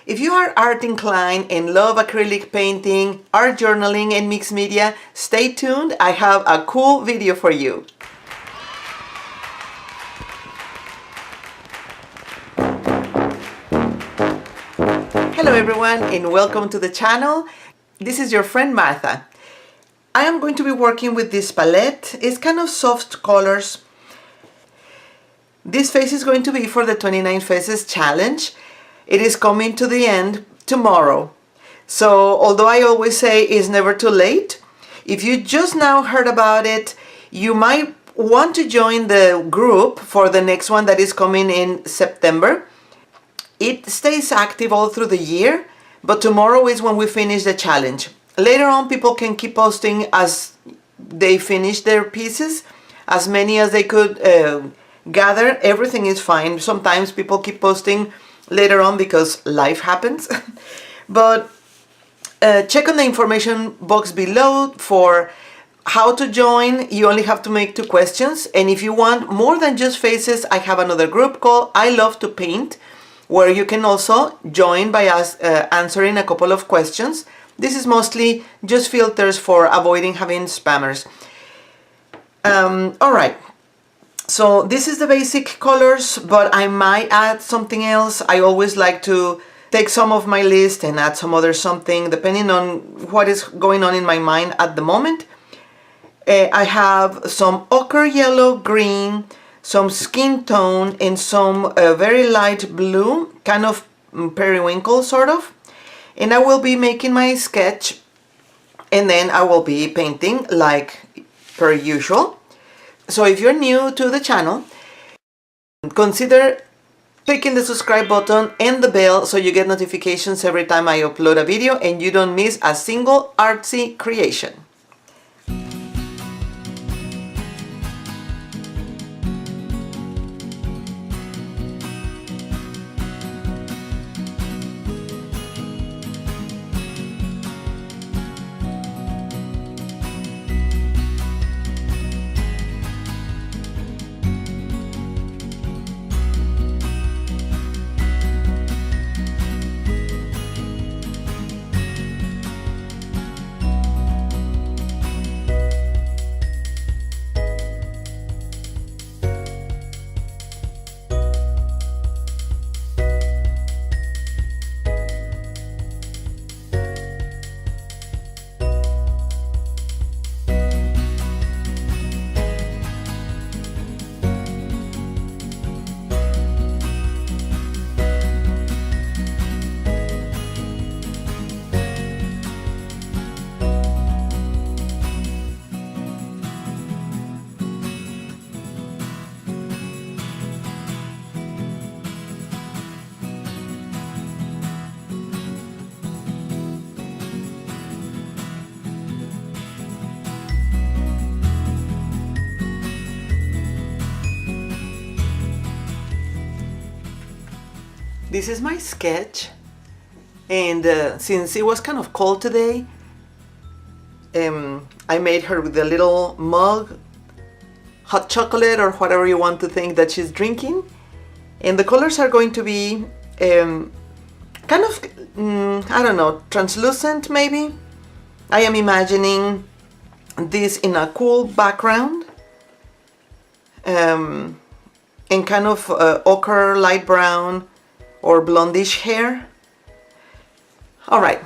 If you are art inclined and love acrylic painting, art journaling, and mixed media, stay tuned. I have a cool video for you. Hello everyone and welcome to the channel. This is your friend Martha. I am going to be working with this palette. It's kind of soft colors. This face is going to be for the 29 Faces Challenge. It is coming to the end tomorrow. So although I always say it's never too late, if you just now heard about it, you might want to join the group for the next one that is coming in September. It stays active all through the year, but tomorrow is when we finish the challenge. Later on, people can keep posting as they finish their pieces, as many as they could gather. Everything is fine. Sometimes people keep posting later on because life happens. But check on the information box below for how to join. You only have to make 2 questions. And if you want more than just faces, I have another group called I Love to Paint, where you can also join by answering a couple of questions. This is mostly just filters for avoiding having spammers. All right. So this is the basic colors, but I might add something else. I always like to take some of my list and add some other something, depending on what is going on in my mind at the moment. I have some ochre yellow, green, some skin tone, and some very light blue, kind of periwinkle sort of. And I will be making my sketch, and then I will be painting like per usual. So if you're new to the channel, consider clicking the subscribe button and the bell so you get notifications every time I upload a video and you don't miss a single artsy creation. This is my sketch, and since it was kind of cold today, I made her with a little mug, hot chocolate or whatever you want to think that she's drinking. And the colors are going to be kind of, I don't know, translucent maybe. I am imagining this in a cool background, and kind of ochre, light brown, or blondish hair. All right.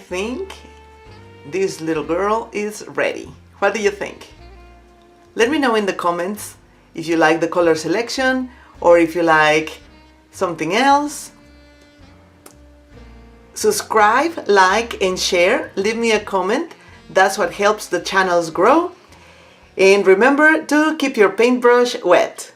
think this little girl is ready. What do you think? Let me know in the comments if you like the color selection or if you like something else. Subscribe, like, and share. Leave me a comment. That's what helps the channels grow. And remember to keep your paintbrush wet.